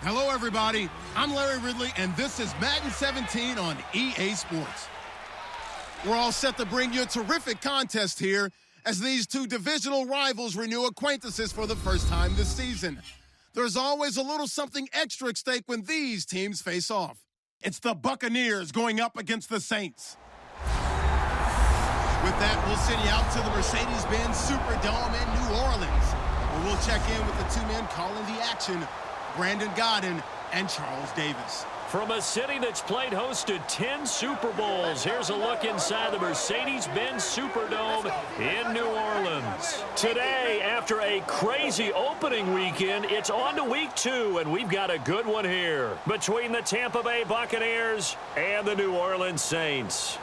Hello, everybody. I'm Larry Ridley, and this is Madden 17 on EA Sports. We're all set to bring you a terrific contest here as these two divisional rivals renew acquaintances for the first time this season. There's always a little something extra at stake when these teams face off. It's the Buccaneers going up against the Saints. With that, we'll send you out to the Mercedes-Benz Superdome in New Orleans, where we'll check in with the two men calling the action, Brandon Godden and Charles Davis. From a city that's played host to 10 Super Bowls, here's a look inside the Mercedes-Benz Superdome in New Orleans. Today, after a crazy opening weekend, it's on to week 2, and we've got a good one here between the Tampa Bay Buccaneers and the New Orleans Saints.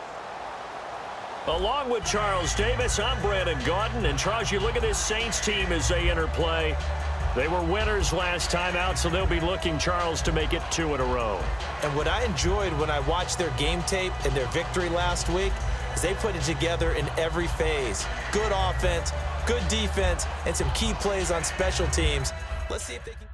Along with Charles Davis, I'm Brandon Godden, and Charles, you look at this Saints team as they enter play. They were winners last time out, so they'll be looking, Charles, to make it 2 in a row. And what I enjoyed when I watched their game tape and their victory last week is they put it together in every phase. Good offense, good defense, and some key plays on special teams. Let's see if they can...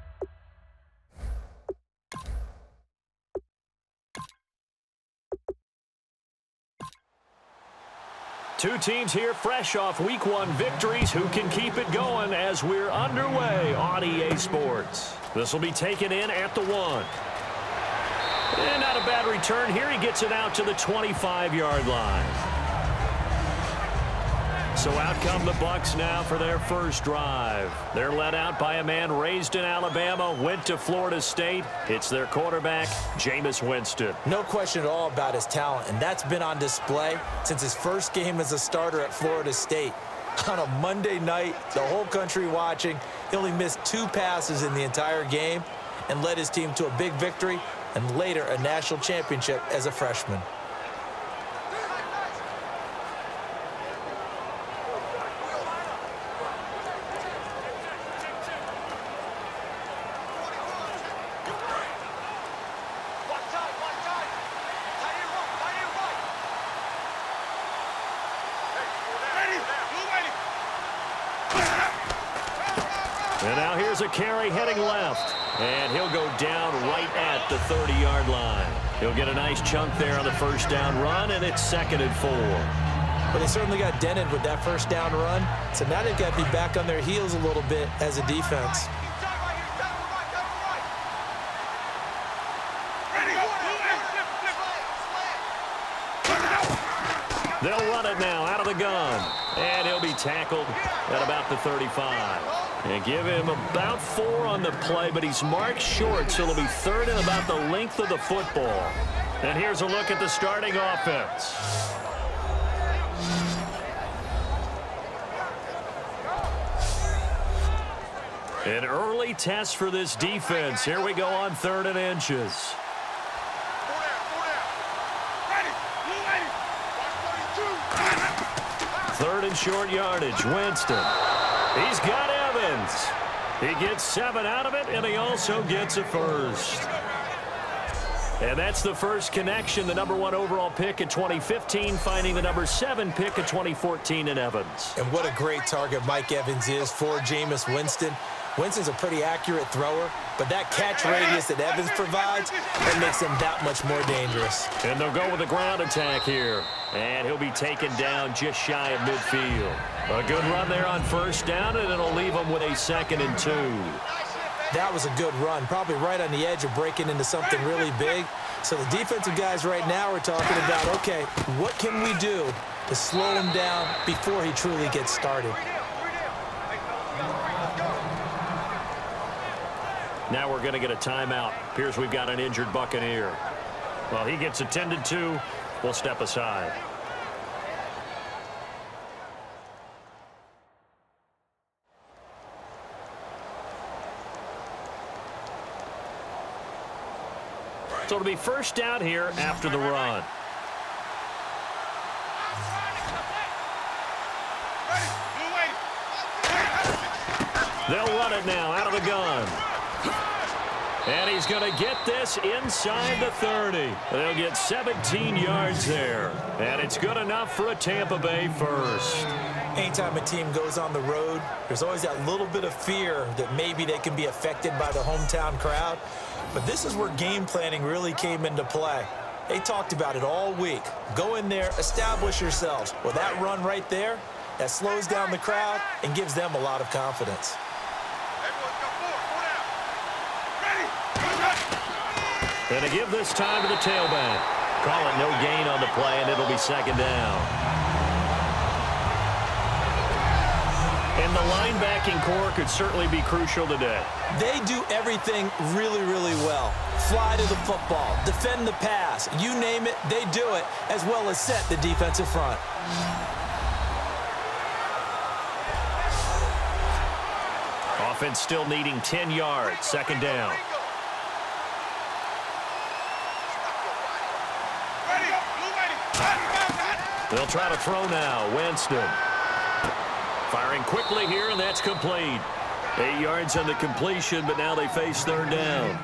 Two teams here fresh off Week 1 victories who can keep it going as we're underway on EA Sports. This will be taken in at the 1. And not a bad return here. He gets it out to the 25-yard line. So out come the Bucs now for their first drive. They're led out by a man raised in Alabama, went to Florida State. It's their quarterback, Jameis Winston. No question at all about his talent, and that's been on display since his first game as a starter at Florida State. On a Monday night, the whole country watching, he only missed 2 passes in the entire game and led his team to a big victory and later a national championship as a freshman. And now here's a carry heading left. And he'll go down right at the 30-yard line. He'll get a nice chunk there on the first down run, and it's 2nd and 4. Well, they certainly got dented with that first down run, so now they've got to be back on their heels a little bit as a defense. They'll run it now out of the gun. And he'll be tackled at about the 35. And give him about 4 on the play, but he's marked short, so it'll be 3rd and about the length of the football. And here's a look at the starting offense. An early test for this defense. Here we go on 3rd and inches. Third and short yardage. Winston. He's got Evans. He gets 7 out of it, and he also gets a first. And that's the first connection. The number 1 overall pick in 2015, finding the number 7 pick in 2014 in Evans. And what a great target Mike Evans is for Jameis Winston. Winston's a pretty accurate thrower, but that catch radius that Evans provides, that makes him that much more dangerous. And they'll go with a ground attack here. And he'll be taken down just shy of midfield. A good run there on first down, and it'll leave him with a 2nd and 2. That was a good run, probably right on the edge of breaking into something really big. So the defensive guys right now are talking about, okay, what can we do to slow him down before he truly gets started? Now we're going to get a timeout. Appears we've got an injured Buccaneer. Well, he gets attended to. We'll step aside. So it'll be first down here after the run. They'll run it now out of the gun. And he's going to get this inside the 30. They'll get 17 yards there. And it's good enough for a Tampa Bay first. Anytime a team goes on the road, there's always that little bit of fear that maybe they can be affected by the hometown crowd. But this is where game planning really came into play. They talked about it all week. Go in there, establish yourselves. Well, that run right there, that slows down the crowd and gives them a lot of confidence. And to give this time to the tailback. Call it no gain on the play, and it'll be second down. And the linebacking core could certainly be crucial today. They do everything really, really well. Fly to the football, defend the pass, you name it, they do it, as well as set the defensive front. Offense still needing 10 yards, second down. They'll try to throw now, Winston. Firing quickly here, and that's complete. 8 yards on the completion, but now they face third down.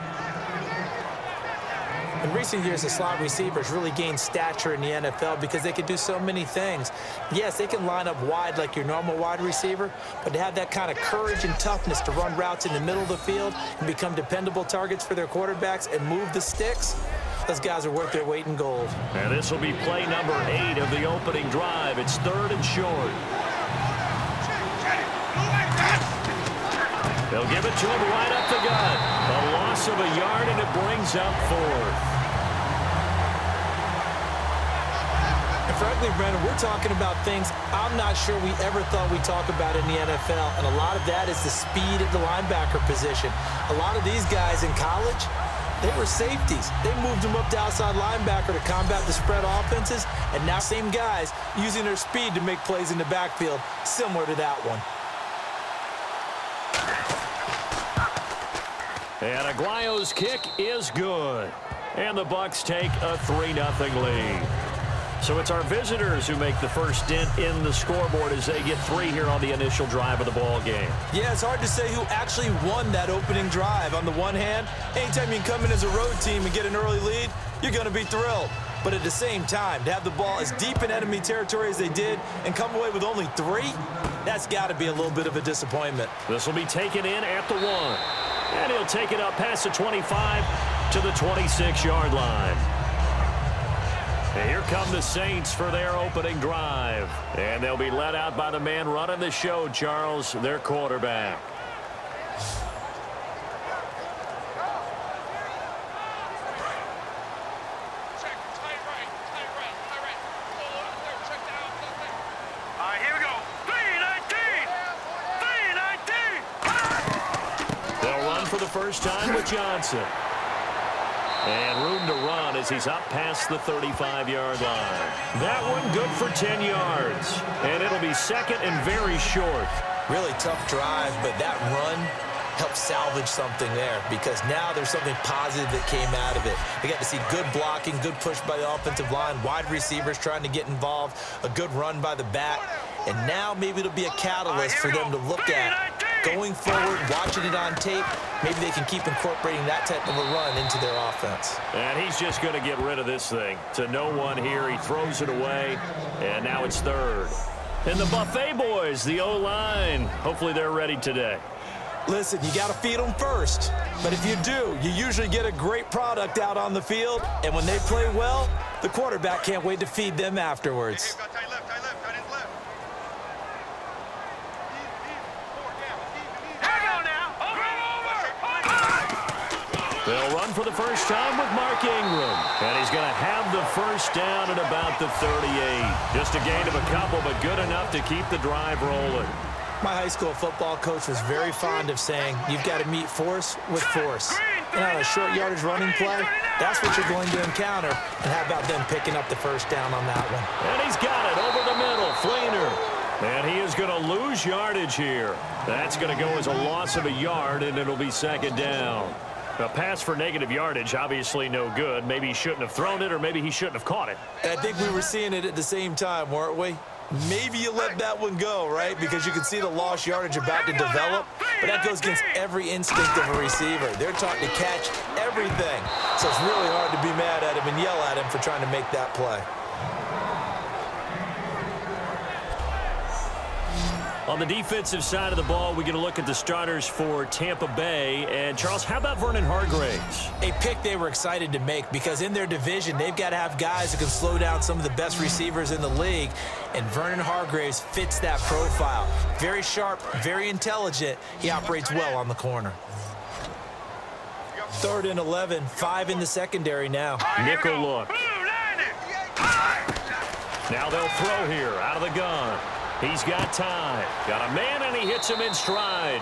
In recent years, the slot receivers really gained stature in the NFL because they can do so many things. Yes, they can line up wide like your normal wide receiver, but to have that kind of courage and toughness to run routes in the middle of the field and become dependable targets for their quarterbacks and move the sticks, those guys are worth their weight in gold. And this will be play number 8 of the opening drive. It's third and short. They'll give it to him right up the gut. A loss of a yard, and it brings up fourth. And frankly, Brandon, we're talking about things I'm not sure we ever thought we'd talk about in the NFL, and a lot of that is the speed at the linebacker position. A lot of these guys in college, they were safeties. They moved them up to outside linebacker to combat the spread offenses, and now same guys using their speed to make plays in the backfield, similar to that one. And Aguayo's kick is good. And the Bucs take a 3-0 lead. So it's our visitors who make the first dent in the scoreboard as they get 3 here on the initial drive of the ball game. Yeah, it's hard to say who actually won that opening drive. On the one hand, anytime you can come in as a road team and get an early lead, you're going to be thrilled. But at the same time, to have the ball as deep in enemy territory as they did and come away with only 3, that's got to be a little bit of a disappointment. This will be taken in at the 1. And he'll take it up past the 25 to the 26-yard line. And here come the Saints for their opening drive. And they'll be led out by the man running the show, Charles, their quarterback. First time with Johnson. And room to run as he's up past the 35-yard line. That one good for 10 yards. And it'll be second and very short. Really tough drive, but that run helped salvage something there because now there's something positive that came out of it. They got to see good blocking, good push by the offensive line, wide receivers trying to get involved, a good run by the back. And now maybe it'll be a catalyst for them to look at going forward, watching it on tape. Maybe they can keep incorporating that type of a run into their offense. And he's just going to get rid of this thing to no one here. He throws it away, and now it's third. And the Buffet boys, the O-line, hopefully they're ready today. Listen, you got to feed them first. But if you do, you usually get a great product out on the field. And when they play well, the quarterback can't wait to feed them afterwards. They'll run for the first time with Mark Ingram. And he's going to have the first down at about the 38. Just a gain of a couple, but good enough to keep the drive rolling. My high school football coach was very fond of saying, you've got to meet force with force. And on a short yardage running play, that's what you're going to encounter. And how about them picking up the first down on that one? And he's got it over the middle, Fleener. And he is going to lose yardage here. That's going to go as a loss of a yard, and it'll be second down. A pass for negative yardage, obviously no good. Maybe he shouldn't have thrown it, or maybe he shouldn't have caught it. I think we were seeing it at the same time, weren't we? Maybe you let that one go, right? Because you can see the lost yardage about to develop. But that goes against every instinct of a receiver. They're taught to catch everything. So it's really hard to be mad at him and yell at him for trying to make that play. On the defensive side of the ball, we're going to look at the starters for Tampa Bay. And, Charles, how about Vernon Hargreaves? A pick they were excited to make because in their division, they've got to have guys who can slow down some of the best receivers in the league. And Vernon Hargreaves fits that profile. Very sharp, very intelligent. He operates well on the corner. 3rd and 11, 5 in the secondary now. Nickel look. Now they'll throw here out of the gun. He's got time. Got a man, and he hits him in stride.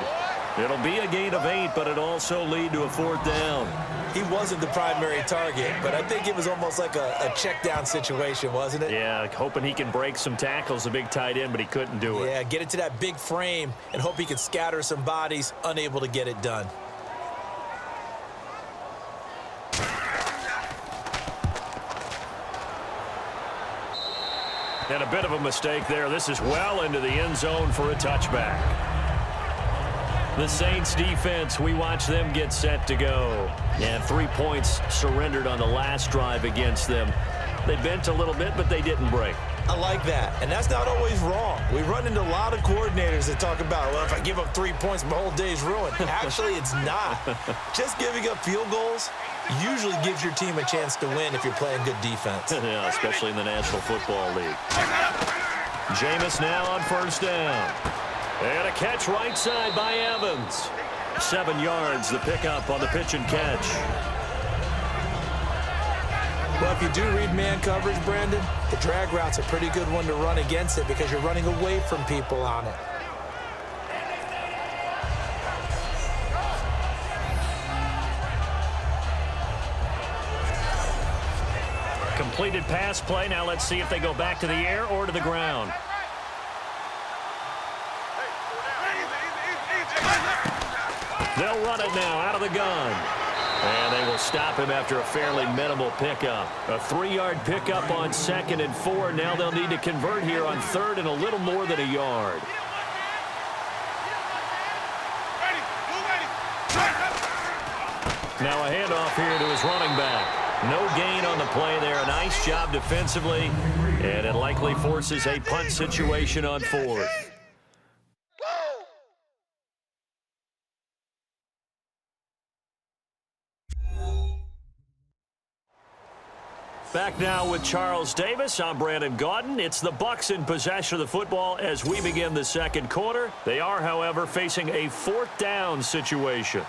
It'll be a gain of 8, but it also lead to a 4th down. He wasn't the primary target, but I think it was almost like a check down situation, wasn't it? Yeah, hoping he can break some tackles, a big tight end, but he couldn't do it. Yeah, get it to that big frame and hope he can scatter some bodies, unable to get it done. And a bit of a mistake there. This is well into the end zone for a touchback. The Saints defense, we watch them get set to go. And 3 points surrendered on the last drive against them. They bent a little bit, but they didn't break. I like that, and that's not always wrong. We run into a lot of coordinators that talk about, well, if I give up 3 points, my whole day's ruined. Actually, it's not. Just giving up field goals usually gives your team a chance to win if you're playing good defense. Yeah, especially in the National Football League. Jameis now on 1st down. And a catch right side by Evans. 7 yards, the pickup on the pitch and catch. Well, if you do read man coverage, Brandon, the drag route's a pretty good one to run against it because you're running away from people on it. Completed pass play. Now let's see if they go back to the air or to the ground. They'll run it now out of the gun. And they will stop him after a fairly minimal pickup. A 3-yard pickup on 2nd and 4. Now they'll need to convert here on 3rd and a little more than a yard. Now a handoff here to his running back. No gain on the play there. A nice job defensively. And it likely forces a punt situation on 4th. Back now with Charles Davis. I'm Brandon Gaudin. It's the Bucs in possession of the football as we begin the 2nd quarter. They are, however, facing a 4th down situation.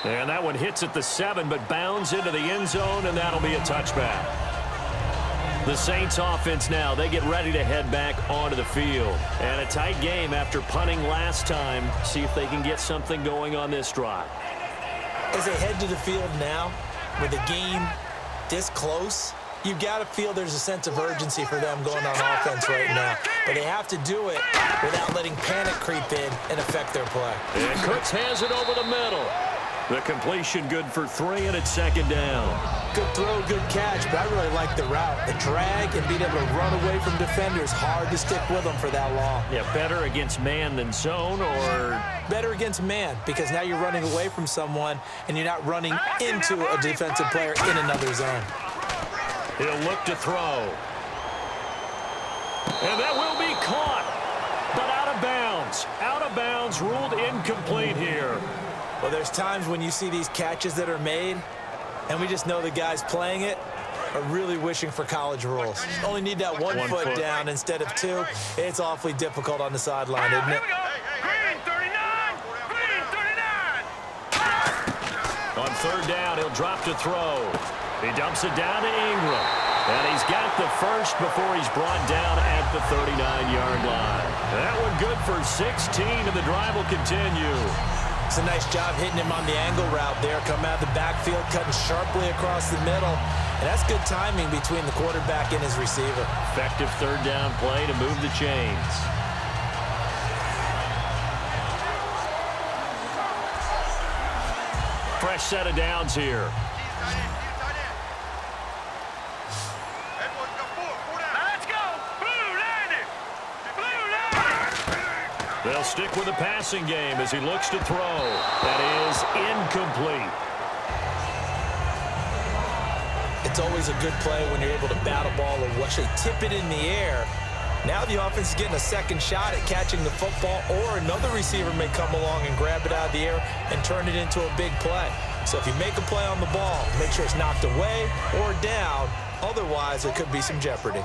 And that one hits at the 7, but bounds into the end zone, and that'll be a touchback. The Saints offense now, they get ready to head back onto the field. And a tight game after punting last time. See if they can get something going on this drive. As they head to the field now, with the game this close, you've got to feel there's a sense of urgency for them going on offense right now. But they have to do it without letting panic creep in and affect their play. And Cooks has it over the middle. The completion good for 3, and it's 2nd down. Good throw, good catch, but I really like the route. The drag and being able to run away from defenders, hard to stick with them for that long. Yeah, better against man than zone, or? Better against man, because now you're running away from someone and you're not running into a defensive player in another zone. He'll look to throw. And that will be caught, but out of bounds. Out of bounds, ruled incomplete here. Well, there's times when you see these catches that are made, and we just know the guys playing it are really wishing for college rules. Only need that one foot down instead of 2. It's awfully difficult on the sideline, isn't it? On 3rd down, he'll drop to throw. He dumps it down to Ingram. And he's got the first before he's brought down at the 39-yard line. That one good for 16, and the drive will continue. It's a nice job hitting him on the angle route there. Coming out of the backfield, cutting sharply across the middle. And that's good timing between the quarterback and his receiver. Effective 3rd down play to move the chains. Fresh set of downs here. The They'll stick with the passing game as he looks to throw. That is incomplete. It's always a good play when you're able to bat a ball or actually tip it in the air. Now the offense is getting a second shot at catching the football, or another receiver may come along and grab it out of the air and turn it into a big play. So if you make a play on the ball, make sure it's knocked away or down. Otherwise, there could be some jeopardy.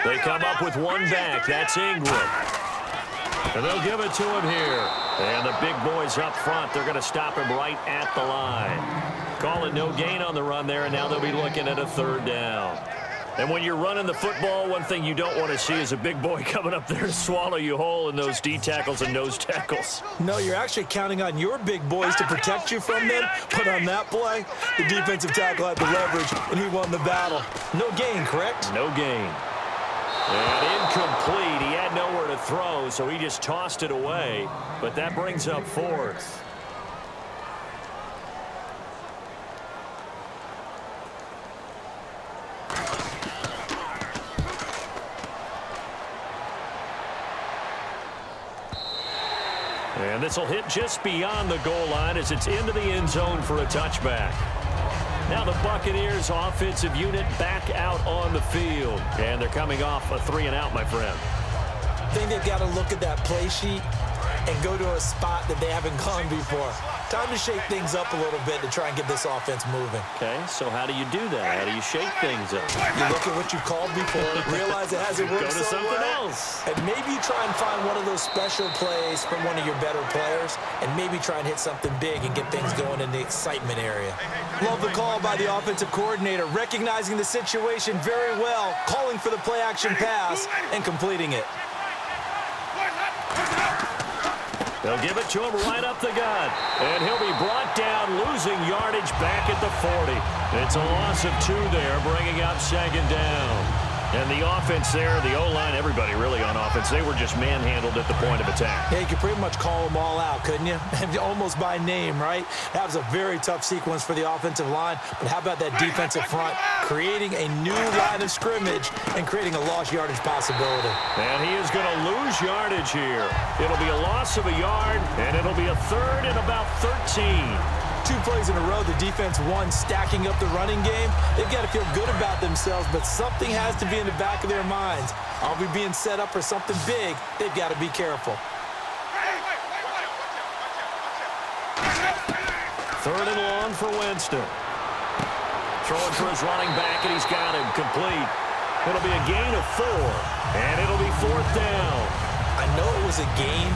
They come up with one back. That's Ingram. And they'll give it to him here. And the big boys up front, they're going to stop him right at the line. Call it no gain on the run there, and now they'll be looking at a third down. And when you're running the football, one thing you don't want to see is a big boy coming up there to swallow you whole in those D tackles and nose tackles. No, you're actually counting on your big boys to protect you from them. But on that play, the defensive tackle had the leverage, and he won the battle. No gain, correct? No gain. And incomplete. He had nowhere to throw, so he just tossed it away. But that brings up fourth. And this will hit just beyond the goal line as it's into the end zone for a touchback. Now the Buccaneers offensive unit back out on the field. And they're coming off a 3-and-out, my friend. I think they've got to look at that play sheet and go to a spot that they haven't gone before. Time to shake things up a little bit to try and get this offense moving. Okay, so how do you do that? How do you shake things up? You look at what you called before, realize it hasn't worked Go to so something well, else. and maybe you try and find one of those special plays from one of your better players, and maybe try and hit something big and get things going in the excitement area. Love the call by the offensive coordinator, recognizing the situation very well, calling for the play-action pass, and completing it. They'll give it to him right up the gut. And he'll be brought down, losing yardage back at the 40. It's a loss of 2 there, bringing up second down. And the offense there, the O-line, everybody really on offense, they were just manhandled at the point of attack. Yeah, you could pretty much call them all out, couldn't you? Almost by name, right? That was a very tough sequence for the offensive line. But how about that defensive front creating a new line of scrimmage and creating a lost yardage possibility? And he is going to lose yardage here. It'll be a loss of a yard, and it'll be a third and about 13. 2 plays in a row, the defense won, stacking up the running game. They've got to feel good about themselves, but something has to be in the back of their minds. Are we being set up for something big? They've got to be careful. Third and long for Winston. Throwing for his running back, and he's got him complete. It'll be a gain of 4, and it'll be fourth down. I know it was a gain,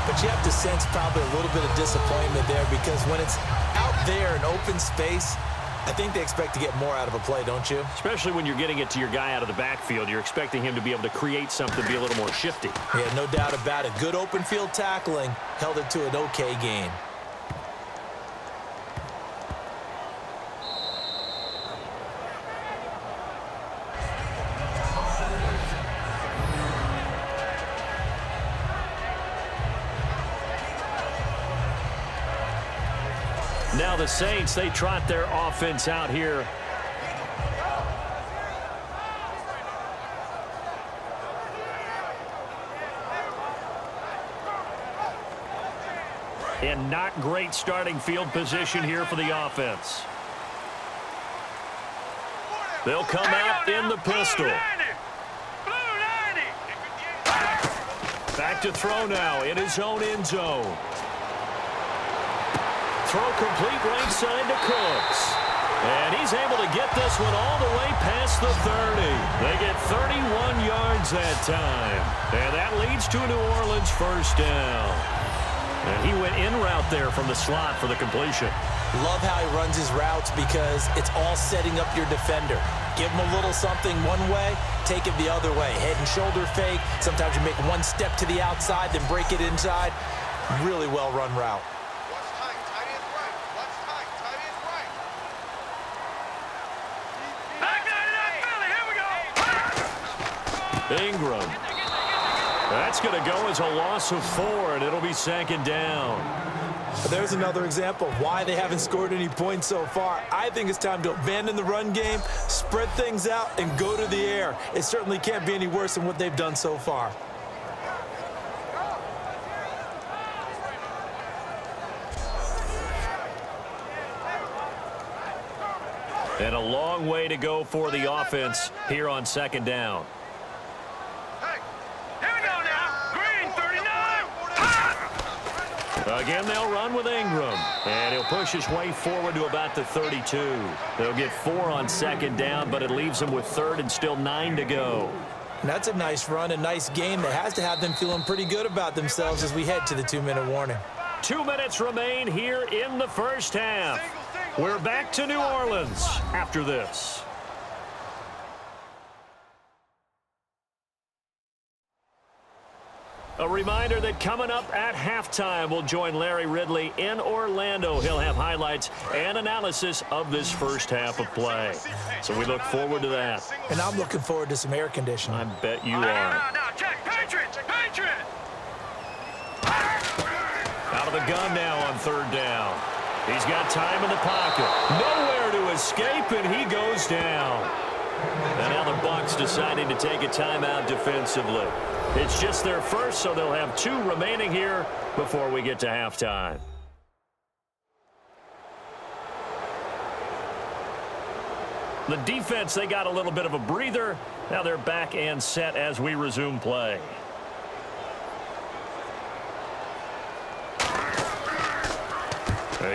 but you have to sense probably a little bit of disappointment there, because when it's out there in open space, I think they expect to get more out of a play, don't you? Especially when you're getting it to your guy out of the backfield. You're expecting him to be able to create something, be a little more shifty. Yeah, no doubt about it. Good open field tackling held it to an okay gain. Now the Saints, they trot their offense out here. And not great starting field position here for the offense. They'll come out in the pistol. Back to throw now in his own end zone. Throw complete right side to Cooks. And he's able to get this one all the way past the 30. They get 31 yards that time. And that leads to a New Orleans first down. And he went in route there from the slot for the completion. Love how he runs his routes, because it's all setting up your defender. Give him a little something one way, take it the other way. Head and shoulder fake. Sometimes you make one step to the outside, then break it inside. Really well-run route. Ingram. That's going to go as a loss of 4, and it'll be second down. But there's another example of why they haven't scored any points so far. I think it's time to abandon the run game, spread things out, and go to the air. It certainly can't be any worse than what they've done so far. And a long way to go for the offense here on second down. Hey, here we go now. Green 39. Again, they'll run with Ingram. And he'll push his way forward to about the 32. They'll get 4 on second down, but it leaves them with third and still 9 to go. And that's a nice run, a nice game that has to have them feeling pretty good about themselves as we head to the 2-minute warning. 2 minutes remain here in the first half. We're back to New Orleans after this. A reminder that coming up at halftime, we'll join Larry Ridley in Orlando. He'll have highlights and analysis of this first half of play. So we look forward to that. And I'm looking forward to some air conditioning. I bet you are. Now, check. Patriots. Out of the gun now on third down. He's got time in the pocket. Nowhere to escape, and he goes down. And now the Bucs deciding to take a timeout defensively. It's just their first, so they'll have 2 remaining here before we get to halftime. The defense, they got a little bit of a breather. Now they're back and set as we resume play.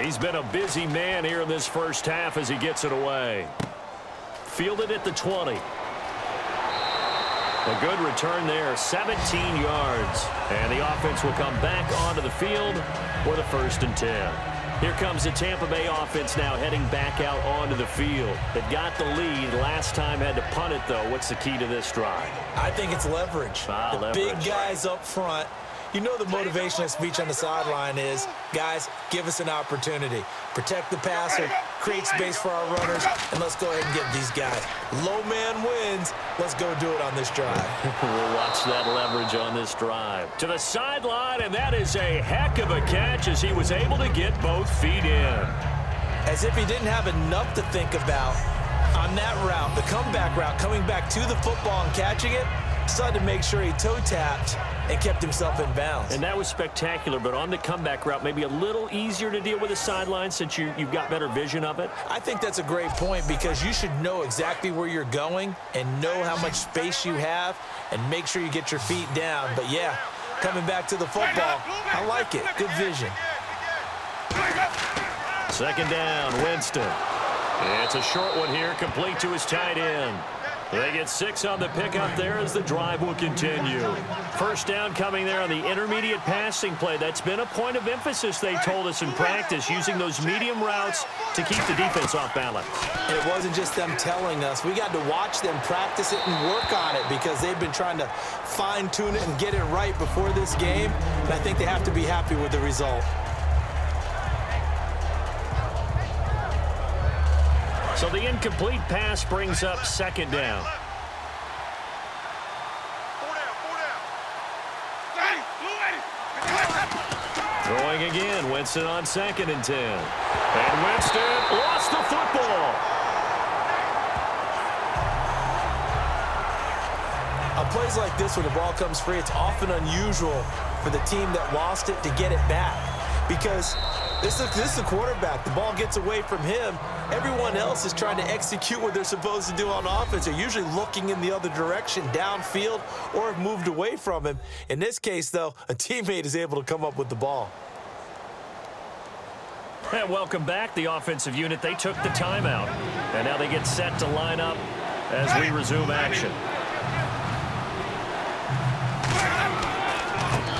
He's been a busy man here in this first half as he gets it away. Fielded at the 20. A good return there, 17 yards. And the offense will come back onto the field for the 1st and 10. Here comes the Tampa Bay offense now heading back out onto the field. They got the lead. Last time had to punt it, though. What's the key to this drive? I think it's leverage. The big guys up front. You know the motivational speech on the sideline is, guys, give us an opportunity. Protect the passer, create space for our runners, and let's go ahead and get these guys. Low man wins. Let's go do it on this drive. We'll watch that leverage on this drive. To the sideline, and that is a heck of a catch as he was able to get both feet in. As if he didn't have enough to think about on that route, the comeback route, coming back to the football and catching it, decided to make sure he toe-tapped and kept himself in bounds. And that was spectacular, but on the comeback route, maybe a little easier to deal with the sideline since you've got better vision of it. I think that's a great point because you should know exactly where you're going and know how much space you have and make sure you get your feet down. But, yeah, coming back to the football, I like it. Good vision. Second down, Winston. It's a short one here, complete to his tight end. They get 6 on the pickup there as the drive will continue. First down coming there on the intermediate passing play. That's been a point of emphasis, they told us in practice, using those medium routes to keep the defense off balance. And it wasn't just them telling us. We got to watch them practice it and work on it because they've been trying to fine-tune it and get it right before this game. And I think they have to be happy with the result. So the incomplete pass brings up second down. Throwing again, Winston on 2nd and 10. And Winston lost the football. On plays like this, when the ball comes free, it's often unusual for the team that lost it to get it back. Because this is the quarterback. The ball gets away from him. Everyone else is trying to execute what they're supposed to do on offense. They're usually looking in the other direction, downfield, or have moved away from him. In this case, though, a teammate is able to come up with the ball. And welcome back, the offensive unit. They took the timeout. And now they get set to line up as we resume action.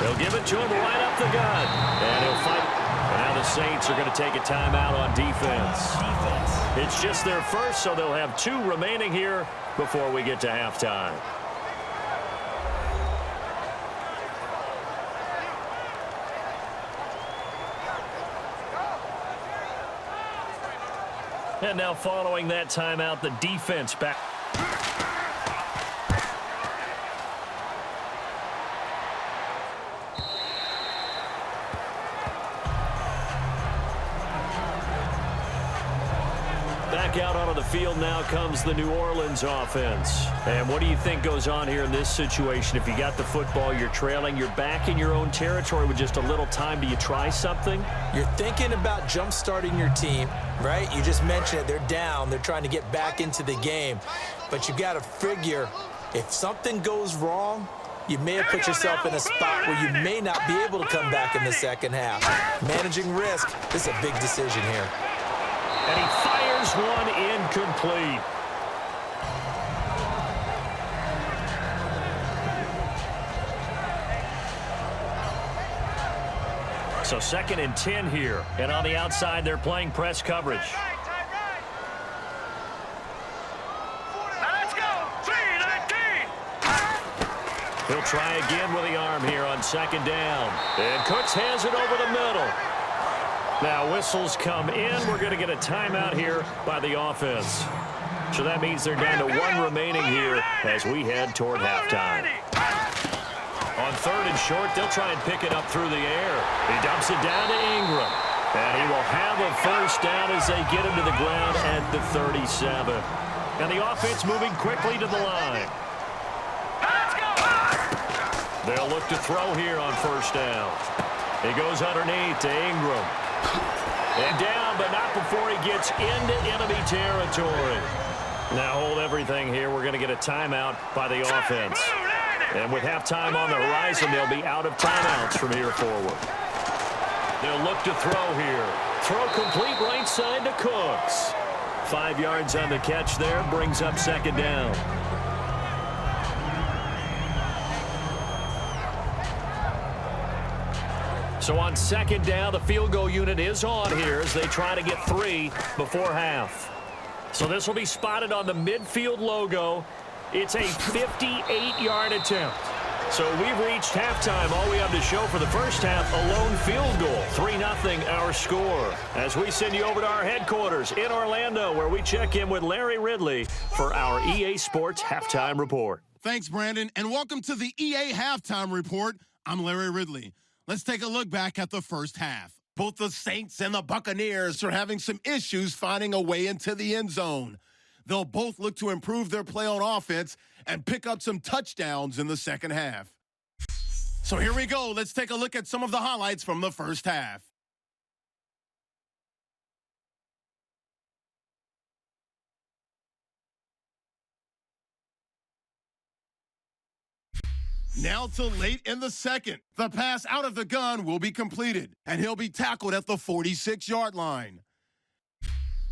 They'll give it to him right up the gun. And he'll fight. And now the Saints are going to take a timeout on defense. It's just their first, so they'll have 2 remaining here before we get to halftime. And now following that timeout, the defense back. Back out onto the field now comes the New Orleans offense. And what do you think goes on here in this situation? If you got the football, you're trailing, you're back in your own territory with just a little time. Do you try something? You're thinking about jump-starting your team, right? You just mentioned it. They're down. They're trying to get back into the game. But you got to figure if something goes wrong, you may have put yourself in a spot where you may not be able to come back in the second half. Managing risk, this is a big decision here. And he fires one incomplete. So 2nd and 10 here. And on the outside, they're playing press coverage. Let's go. 3-19. He'll try again with the arm here on 2nd down. And Cooks has it over the middle. Now whistles come in. We're going to get a timeout here by the offense. So that means they're down to 1 remaining here as we head toward halftime. On 3rd and short, they'll try and pick it up through the air. He dumps it down to Ingram. And he will have a first down as they get him to the ground at the 37. And the offense moving quickly to the line. They'll look to throw here on 1st down. He goes underneath to Ingram. And down, but not before he gets into enemy territory. Now hold everything here. We're going to get a timeout by the offense. And with halftime on the horizon, they'll be out of timeouts from here forward. They'll look to throw here. Throw complete right side to Cooks. 5 yards on the catch there, brings up 2nd down. So on 2nd down, the field goal unit is on here as they try to get 3 before half. So this will be spotted on the midfield logo. It's a 58-yard attempt. So we've reached halftime. All we have to show for the first half, a lone field goal. 3-0 our score. As we send you over to our headquarters in Orlando, where we check in with Larry Ridley for our EA Sports Halftime Report. Thanks, Brandon, and welcome to the EA Halftime Report. I'm Larry Ridley. Let's take a look back at the first half. Both the Saints and the Buccaneers are having some issues finding a way into the end zone. They'll both look to improve their play on offense and pick up some touchdowns in the second half. So here we go. Let's take a look at some of the highlights from the first half. Now to late in the second. The pass out of the gun will be completed, and he'll be tackled at the 46-yard line.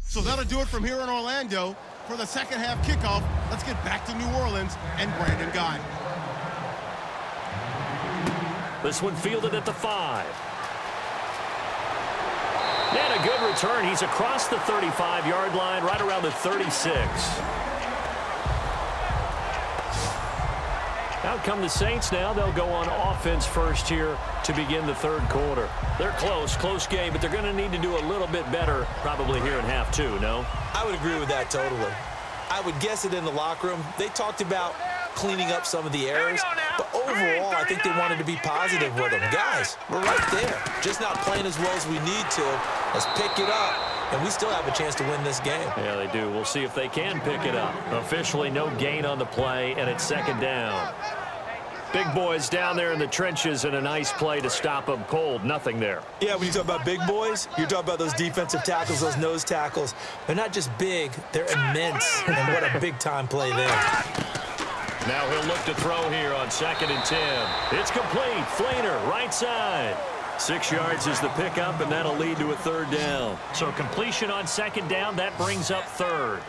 So that'll do it from here in Orlando. For the second half kickoff, let's get back to New Orleans and Brandon Guy. This one fielded at the 5. And a good return. He's across the 35-yard line, right around the 36. Out come the Saints now. They'll go on offense first here to begin the third quarter. They're close game, but they're going to need to do a little bit better probably here in half 2, no? I would agree with that totally. I would guess it in the locker room. They talked about cleaning up some of the errors, but overall, I think they wanted to be positive with them. Guys, we're right there. Just not playing as well as we need to. Let's pick it up, and we still have a chance to win this game. Yeah, they do. We'll see if they can pick it up. Officially, no gain on the play, and it's 2nd down. Big boys down there in the trenches, and a nice play to stop them cold. Nothing there. Yeah, when you talk about big boys, you're talking about those defensive tackles, those nose tackles. They're not just big, they're immense. And what a big-time play there. Now he'll look to throw here on 2nd and 10. It's complete. Flainer, right side. 6 yards is the pickup, and that'll lead to a 3rd down. So completion on 2nd down, that brings up 3rd.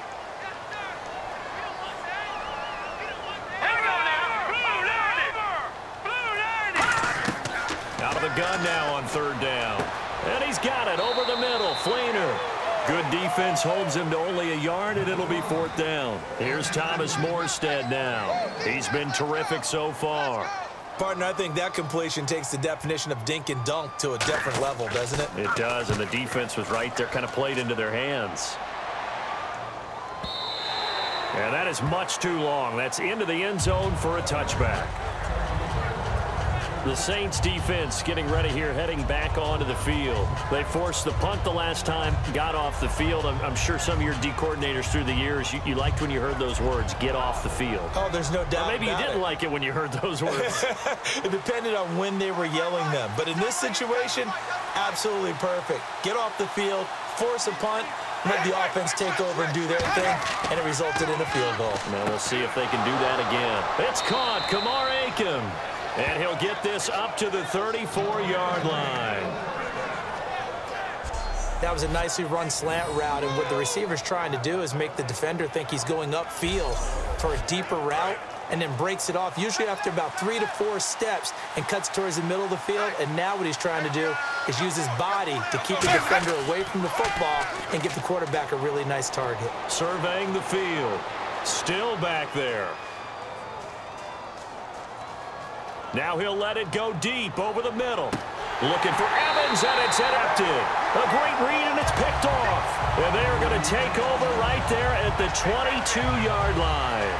Out of the gun now on 3rd down. And he's got it over the middle. Flainer. Good defense holds him to only a yard, and it'll be 4th down. Here's Thomas Morstead now. He's been terrific so far. Partner, I think that completion takes the definition of dink and dunk to a different level, doesn't it? It does, and the defense was right there, kind of played into their hands. And that is much too long. That's into the end zone for a touchback. The Saints defense getting ready here, heading back onto the field. They forced the punt the last time, got off the field. I'm sure some of your D coordinators through the years, you liked when you heard those words, get off the field. Oh, there's no doubt. Or maybe you didn't like it when you heard those words. It depended on when they were yelling them. But in this situation, absolutely perfect. Get off the field, force a punt, let the offense take over and do their thing, and it resulted in a field goal. Now we'll see if they can do that again. It's caught, Kamar Aiken. And he'll get this up to the 34-yard line. That was a nicely run slant route, and what the receiver's trying to do is make the defender think he's going upfield for a deeper route, and then breaks it off, usually after about 3 to 4 steps, and cuts towards the middle of the field. And now what he's trying to do is use his body to keep the defender away from the football and give the quarterback a really nice target. Surveying the field. Still back there. Now he'll let it go deep over the middle. Looking for Evans, and it's intercepted. A great read, and it's picked off. And they're going to take over right there at the 22-yard line.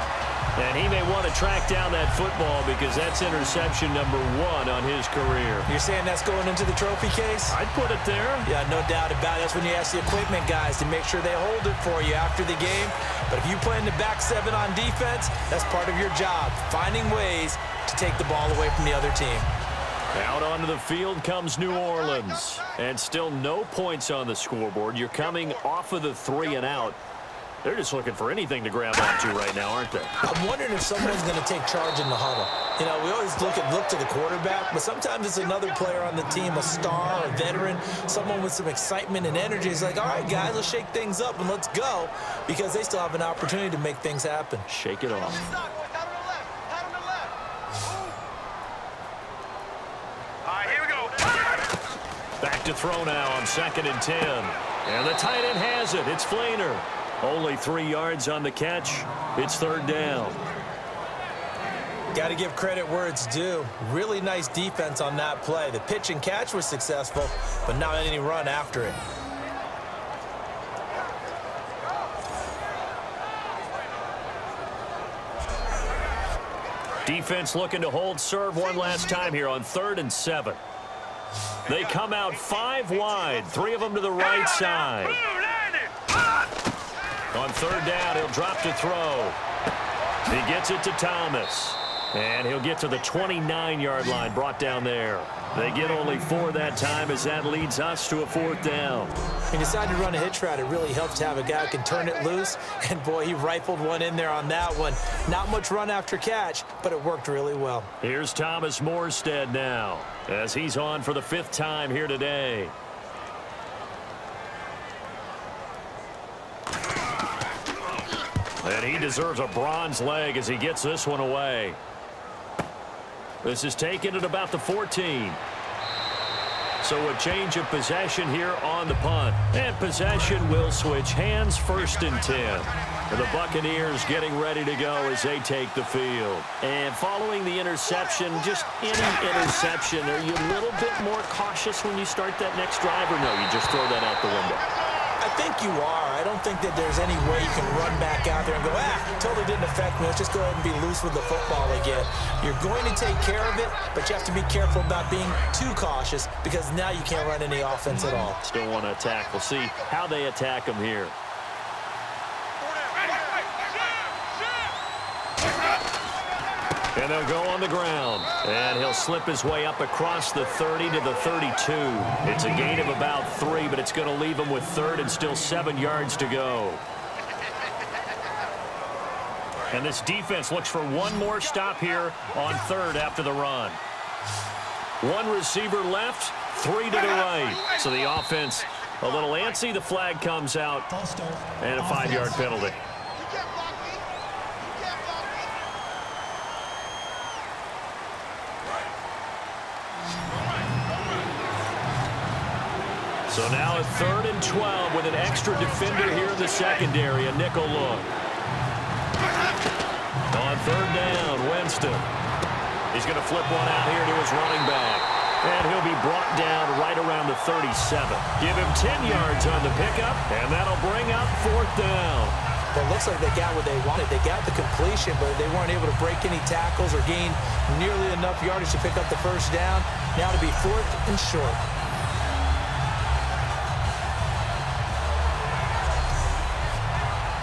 And he may want to track down that football because that's interception number 1 on his career. You're saying that's going into the trophy case? I'd put it there. Yeah, no doubt about it. That's when you ask the equipment guys to make sure they hold it for you after the game. But if you play in the back 7 on defense, that's part of your job, finding ways to take the ball away from the other team. Out onto the field comes New Orleans. And still no points on the scoreboard. You're coming off of the 3 and out. They're just looking for anything to grab onto right now, aren't they? I'm wondering if someone's going to take charge in the huddle. You know, we always look to the quarterback, but sometimes it's another player on the team, a star, a veteran, someone with some excitement and energy. It's like, all right, guys, let's shake things up and let's go, because they still have an opportunity to make things happen. Shake it off. All right, here we go. Back to throw now on 2nd and 10. And the tight end has it. It's Flainer. Only 3 yards on the catch. It's 3rd down. Got to give credit where it's due. Really nice defense on that play. The pitch and catch was successful, but not any run after it. Defense looking to hold serve one last time here on 3rd and 7. They come out 5 wide, 3 of them to the right side. On 3rd down, he'll drop to throw. He gets it to Thomas. And he'll get to the 29-yard line, brought down there. They get only 4 that time as that leads us to a 4th down. He decided to run a hitch route. It really helps to have a guy who can turn it loose. And, boy, he rifled one in there on that one. Not much run after catch, but it worked really well. Here's Thomas Morstead now as he's on for the 5th time here today. And he deserves a bronze leg as he gets this one away. This is taken at about the 14. So a change of possession here on the punt. And possession will switch hands, 1st and 10. And the Buccaneers getting ready to go as they take the field. And following the interception, just any interception, are you a little bit more cautious when you start that next drive, or no, you just throw that out the window? I think you are. I don't think that there's any way you can run back out there and go, totally didn't affect me. Let's just go ahead and be loose with the football again. You're going to take care of it, but you have to be careful about being too cautious because now you can't run any offense at all. Still want to attack. We'll see how they attack them here. And they'll go on the ground. And he'll slip his way up across the 30 to the 32. It's a gain of about 3, but it's going to leave him with 3rd and still 7 yards to go. And this defense looks for one more stop here on 3rd after the run. 1 receiver left, 3 to the right. So the offense a little antsy. The flag comes out, and a 5-yard penalty. So now at 3rd and 12 with an extra defender here in the secondary, a nickel look. On 3rd down, Winston. He's going to flip one out here to his running back. And he'll be brought down right around the 37. Give him 10 yards on the pickup, and that'll bring up 4th down. But it looks like they got what they wanted. They got the completion, but they weren't able to break any tackles or gain nearly enough yardage to pick up the first down. Now to be 4th and short.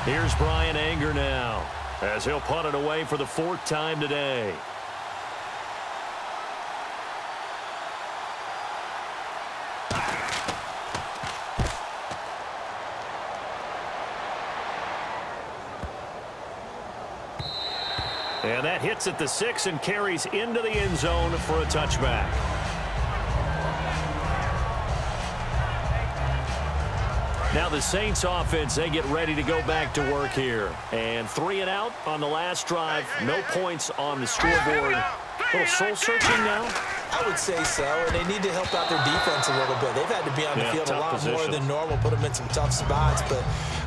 Here's Brian Anger now, as he'll punt it away for the 4th time today. And that hits at the 6 and carries into the end zone for a touchback. Now the Saints offense, they get ready to go back to work here. And 3 and out on the last drive. No points on the scoreboard. A little soul-searching now? I would say so, and they need to help out their defense a little bit. They've had to be on the field a lot more than normal, put them in some tough spots. But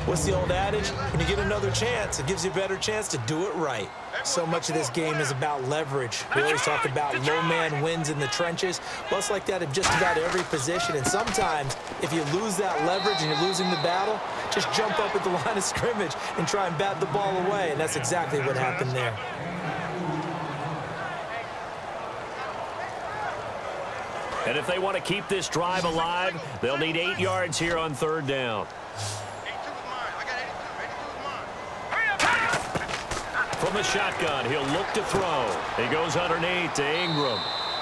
what's the old adage? When you get another chance, it gives you a better chance to do it right. So much of this game is about leverage. We always talk about low man wins in the trenches. Well, it's like that in just about every position. And sometimes, if you lose that leverage and you're losing the battle, just jump up at the line of scrimmage and try and bat the ball away. And that's exactly what happened there. And if they want to keep this drive alive, they'll need 8 yards here on 3rd down. From the shotgun, he'll look to throw. He goes underneath to Ingram.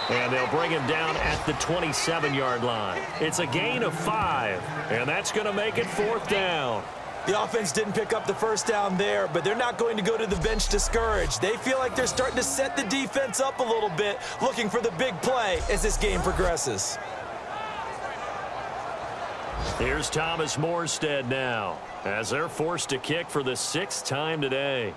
And they'll bring him down at the 27-yard line. It's a gain of 5, and that's going to make it 4th down. The offense didn't pick up the first down there, but they're not going to go to the bench discouraged. They feel like they're starting to set the defense up a little bit, looking for the big play as this game progresses. Here's Thomas Morstead now, as they're forced to kick for the 6th time today.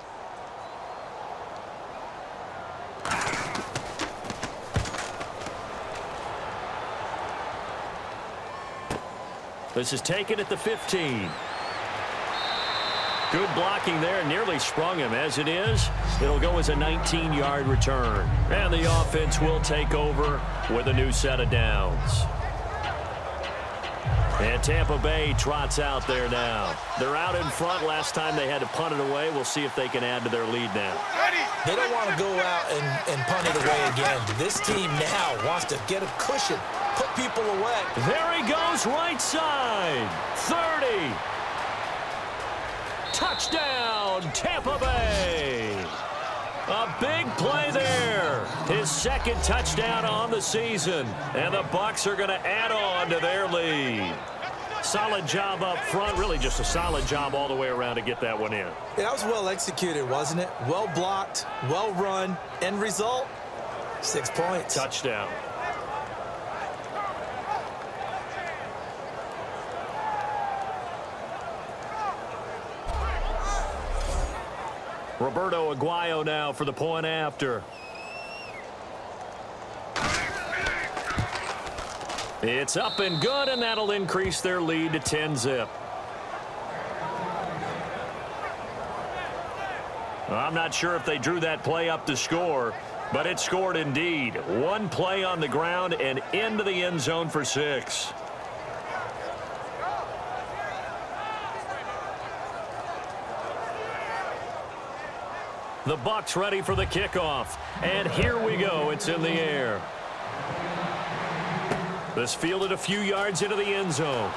This is taken at the 15. Good blocking there, nearly sprung him. As it is, it'll go as a 19-yard return. And the offense will take over with a new set of downs. And Tampa Bay trots out there now. They're out in front. Last time they had to punt it away. We'll see if they can add to their lead now. They don't want to go out and punt it away again. This team now wants to get a cushion, put people away. There he goes, right side. 30. Touchdown, Tampa Bay. A big play there. His 2nd touchdown on the season. And the Bucs are going to add on to their lead. Solid job up front. Really just a solid job all the way around to get that one in. That was well executed, wasn't it? Well blocked, well run. End result, 6 points. Touchdown. Roberto Aguayo now for the point after. It's up and good, and that'll increase their lead to 10-zip. I'm not sure if they drew that play up to score, but it scored indeed. One play on the ground and into the end zone for 6. The Bucs ready for the kickoff. And here we go. It's in the air. This fielded a few yards into the end zone.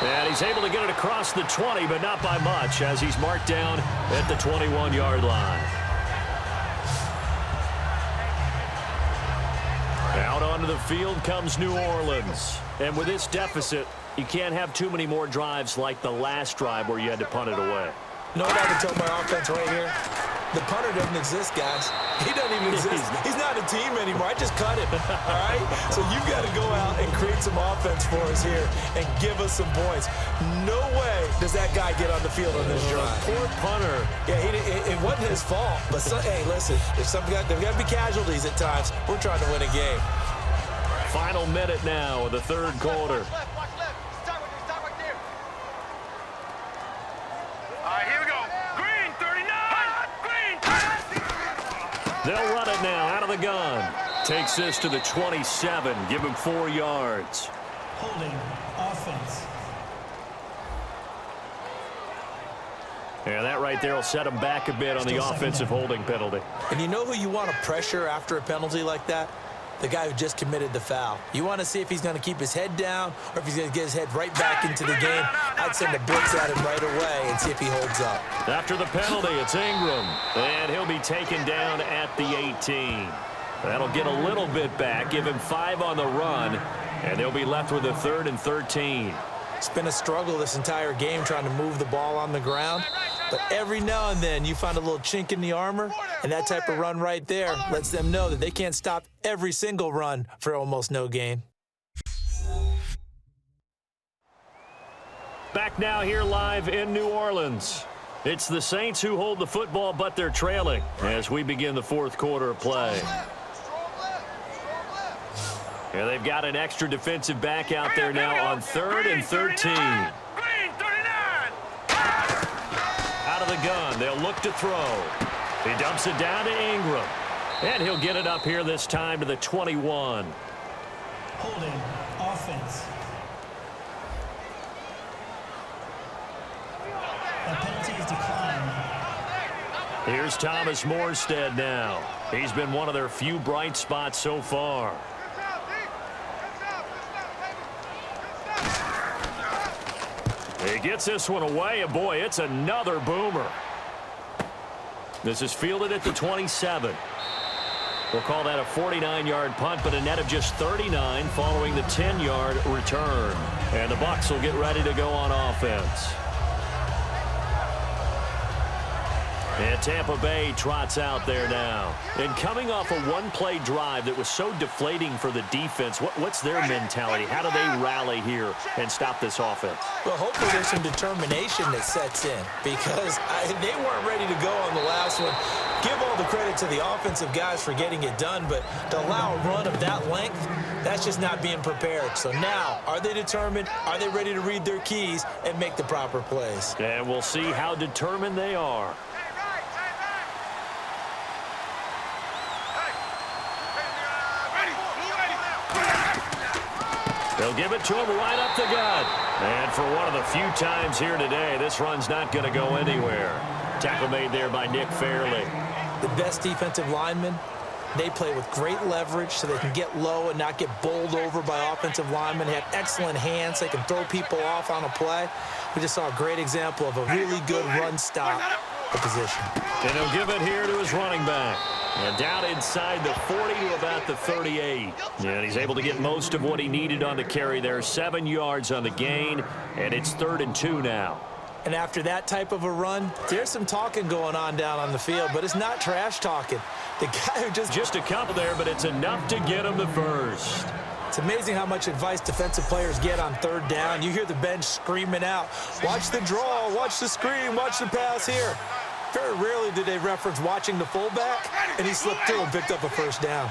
And he's able to get it across the 20, but not by much, as he's marked down at the 21-yard line. Out onto the field comes New Orleans. And with this deficit, you can't have too many more drives like the last drive where you had to punt it away. You know what I can tell my offense right here? The punter doesn't exist, guys. He doesn't even exist. He's not a team anymore. I just cut him, all right? So you've got to go out and create some offense for us here and give us some points. No way does that guy get on the field on this drive. Poor punter. Yeah, it wasn't his fault. But, hey, listen, there's got to be casualties at times. We're trying to win a game. Final minute now of the 3rd quarter. They'll run it now out of the gun. Takes this to the 27. Give him 4 yards. Holding offense. And that right there will set him back a bit on the offensive holding penalty. And you know who you want to pressure after a penalty like that? The guy who just committed the foul. You want to see if he's going to keep his head down or if he's going to get his head right back into the game. I'd send a blitz at him right away and see if he holds up. After the penalty, it's Ingram. And he'll be taken down at the 18. That'll get a little bit back, give him 5 on the run, and they'll be left with a 3rd and 13. It's been a struggle this entire game trying to move the ball on the ground. But every now and then you find a little chink in the armor, and that type of run right there lets them know that they can't stop every single run for almost no gain. Back now here live in New Orleans. It's the Saints who hold the football, but they're trailing as we begin the 4th quarter of play. And they've got an extra defensive back out there now on 3rd and 13. Out of the gun, they'll look to throw. He dumps it down to Ingram. And he'll get it up here this time to the 21. Holding offense. The penalty is declined. Here's Thomas Morstead now. He's been one of their few bright spots so far. He gets this one away, and boy, it's another boomer. This is fielded at the 27. We'll call that a 49-yard punt, but a net of just 39 following the 10-yard return. And the Bucs will get ready to go on offense. And Tampa Bay trots out there now. And coming off a one-play drive that was so deflating for the defense, what's their mentality? How do they rally here and stop this offense? Well, hopefully there's some determination that sets in because they weren't ready to go on the last one. Give all the credit to the offensive guys for getting it done, but to allow a run of that length, that's just not being prepared. So now, are they determined? Are they ready to read their keys and make the proper plays? And we'll see how determined they are. They'll give it to him right up the gut. And for one of the few times here today, this run's not going to go anywhere. Tackle made there by Nick Fairley. The best defensive linemen, they play with great leverage so they can get low and not get bowled over by offensive linemen. They have excellent hands. They can throw people off on a play. We just saw a great example of a really good run stop position. And he'll give it here to his running back. And down inside the 40 to about the 38. And he's able to get most of what he needed on the carry there. 7 yards on the gain, and it's 3rd and 2 now. And after that type of a run, there's some talking going on down on the field, but it's not trash talking. The guy who just a couple there, but it's enough to get him the first. It's amazing how much advice defensive players get on 3rd down. You hear the bench screaming out, watch the draw, watch the screen, watch the pass here. Very rarely do they reference watching the fullback, and he slipped through and picked up a 1st down.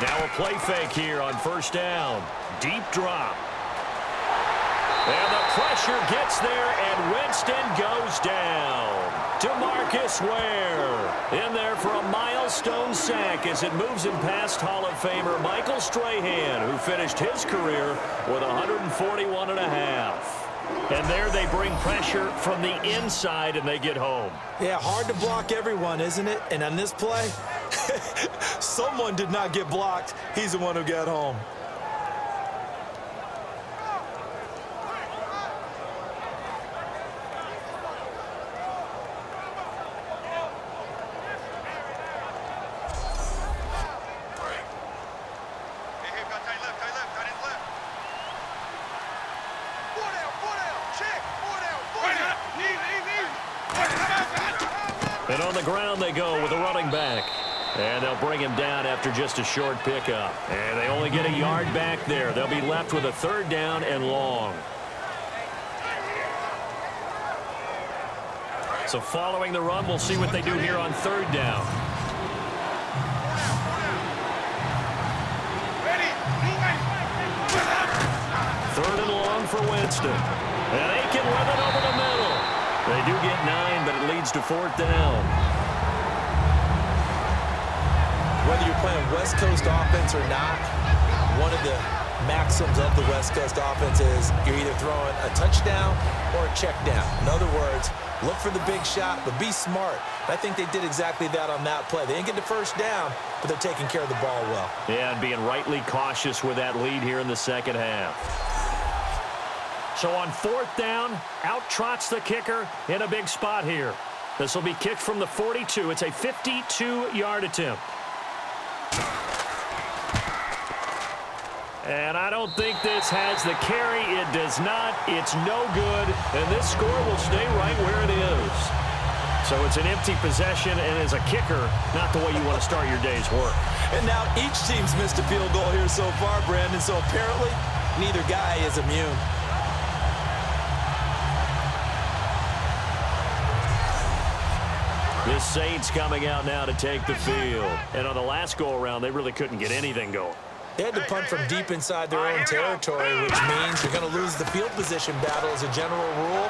Now a play fake here on 1st down. Deep drop. And the pressure gets there, and Winston goes down. DeMarcus Ware in there for a milestone sack as it moves him past Hall of Famer Michael Strahan, who finished his career with 141 and a half. And there they bring pressure from the inside, and they get home. Yeah, hard to block everyone, isn't it? And on this play, someone did not get blocked. He's the one who got home. And on the ground they go with a running back. And they'll bring him down after just a short pickup. And they only get a yard back there. They'll be left with a 3rd down and long. So following the run, we'll see what they do here on 3rd down. Third and long for Winston. And Aiken with it over the middle. They do get 9, but it leads to 4th down. Whether you're playing West Coast offense or not, one of the maxims of the West Coast offense is you're either throwing a touchdown or a check down. In other words, look for the big shot, but be smart. I think they did exactly that on that play. They didn't get the first down, but they're taking care of the ball well. Yeah, and being rightly cautious with that lead here in the second half. So on 4th down, out trots the kicker in a big spot here. This will be kicked from the 42. It's a 52-yard attempt. And I don't think this has the carry. It does not. It's no good. And this score will stay right where it is. So it's an empty possession, and as a kicker, not the way you want to start your day's work. And now each team's missed a field goal here so far, Brandon. So apparently, neither guy is immune. The Saints coming out now to take the field. And on the last go-around, they really couldn't get anything going. They had to punt from deep inside their own territory, which means you're going to lose the field position battle as a general rule.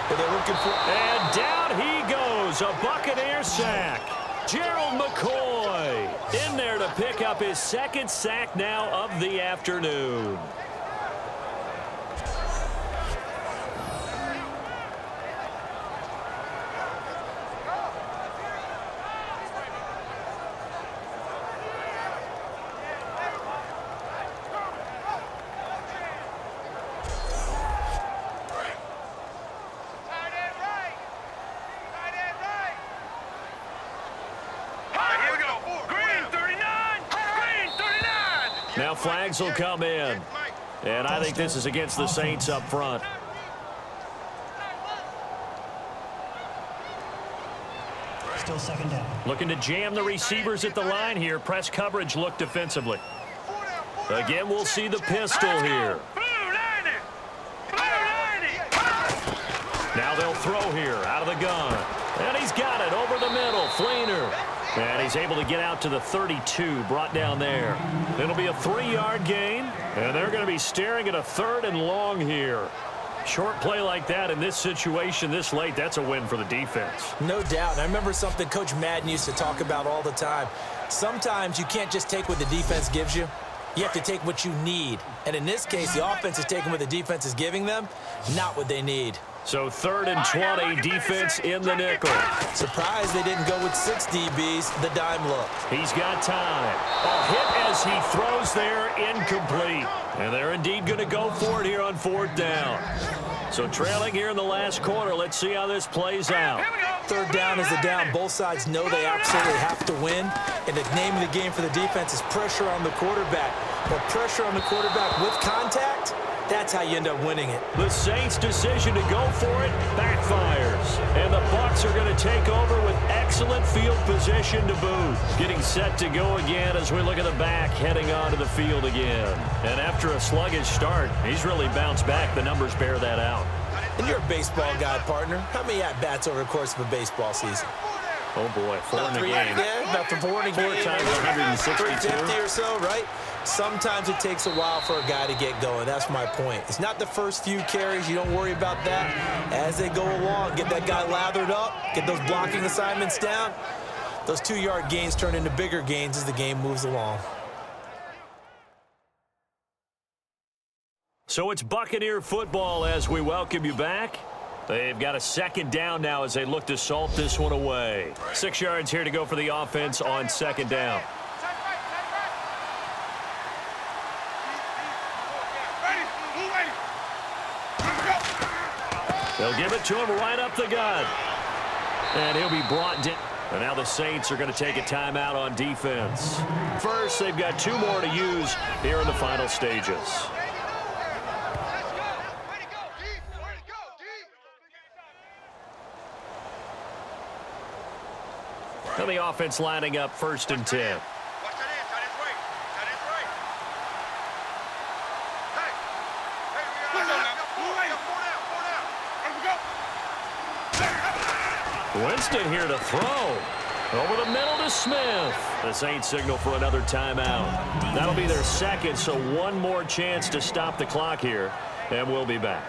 But they're looking for... And down he goes, a Buccaneer sack. Gerald McCoy in there to pick up his 2nd sack now of the afternoon. Now flags will come in. And I think this is against the Saints up front. Still 2nd down. Looking to jam the receivers at the line here. Press coverage look defensively. Again, we'll see the pistol here. Now they'll throw here out of the gun. And he's got it over the middle. Fleener. And he's able to get out to the 32, brought down there. It'll be a 3-yard gain, and they're going to be staring at a 3rd and long here. Short play like that in this situation this late, that's a win for the defense. No doubt. And I remember something Coach Madden used to talk about all the time. Sometimes you can't just take what the defense gives you. You have to take what you need. And in this case, the offense is taking what the defense is giving them, not what they need. So 3rd and 20, defense in the nickel. Surprised they didn't go with 6 DBs, the dime look. He's got time. A hit as he throws there, incomplete. And they're indeed going to go for it here on 4th down. So trailing here in the last quarter, let's see how this plays out. 3rd down is the down. Both sides know they absolutely have to win. And the name of the game for the defense is pressure on the quarterback. But pressure on the quarterback with contact, that's how you end up winning it. The Saints' decision to go for it backfires. And the Bucs are going to take over with excellent field position to boot. Getting set to go again as we look at the back heading onto the field again. And after a sluggish start, he's really bounced back. The numbers bear that out. And you're a baseball guy, partner. How many at-bats over the course of a baseball season? Oh, boy, 4 in a game. Yeah, about 4 in a game. 4 times 162. 350 or so, right? Sometimes it takes a while for a guy to get going. That's my point. It's not the first few carries. You don't worry about that. As they go along, get that guy lathered up, get those blocking assignments down. Those 2-yard gains turn into bigger gains as the game moves along. So it's Buccaneer football as we welcome you back. They've got a 2nd down now as they look to salt this one away. 6 yards here to go for the offense on 2nd down. They'll give it to him right up the gut. And he'll be brought down. And now the Saints are going to take a timeout on defense. First, they've got 2 more to use here in the final stages. And the offense lining up 1st and 10. Winston here to throw. Over the middle to Smith. The Saints signal for another timeout. That'll be their 2nd, so 1 more chance to stop the clock here. And we'll be back.